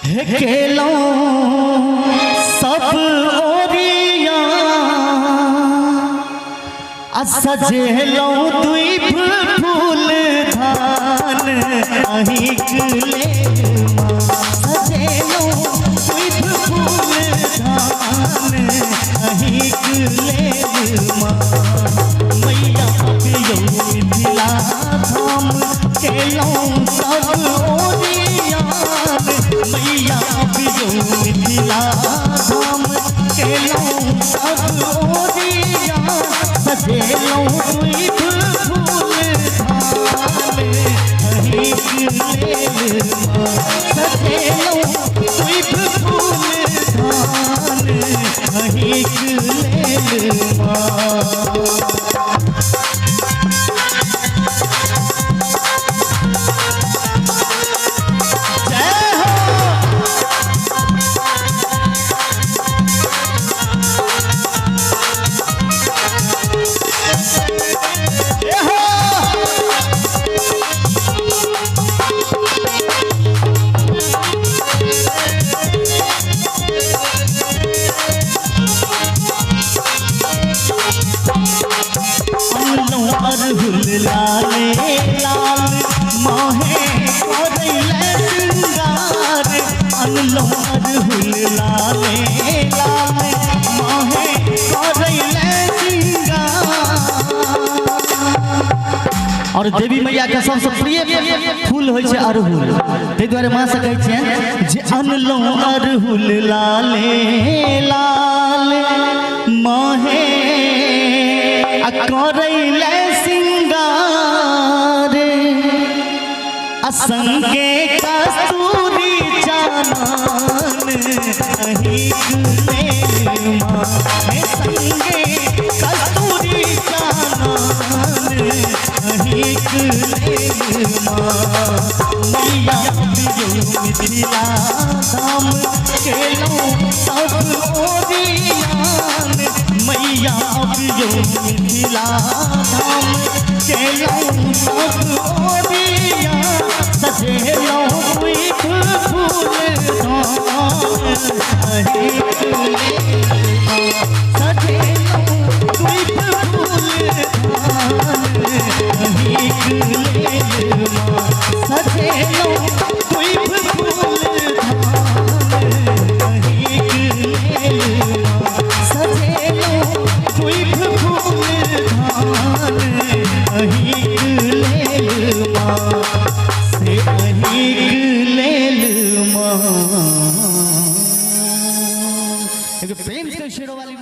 केलो सब ओरिया सजेलो द्वीप फूल धान अहिक ले सजेलो द्वीप फूल धान अहिक ले मैया पियो मिथिला धाम केलो सब ओरिया मैया पियो मिथिला धाम केलो सब ओरिया सजेलो द्वीप फूल धान अहिक ले सजेलो द्वीप फूल धान अहिक ले अरहुल लाले लाल मोहे करैले श्रृंगार अनलो अरहुल लाले लाल मोहे करैले श्रृंगार। और देवी मैया के सबसे प्रिय फूल होय छै अरहुल, तै दुआरे मां से कहै छै जे अनलो अरहुल लाले लाल मोहे करैले सिंगार असंगे कस्तूरी चानन अहिक ले संगे कस्तूरी चानन अहिक ले मैया पियो मिथिला धाम केलो सब ओरियान मैया पियो मिथिला धाम केलो सब ओरिया सजेलो द्वीप फूल धान अहिक ले सजेलो द्वीप फूल धान अहिक ले सजेलो द्वीप फूल धान अहिक ले सजेलो द्वीप फूल धान अहिक ले से अहिक ले प्रेम से शेरों वाली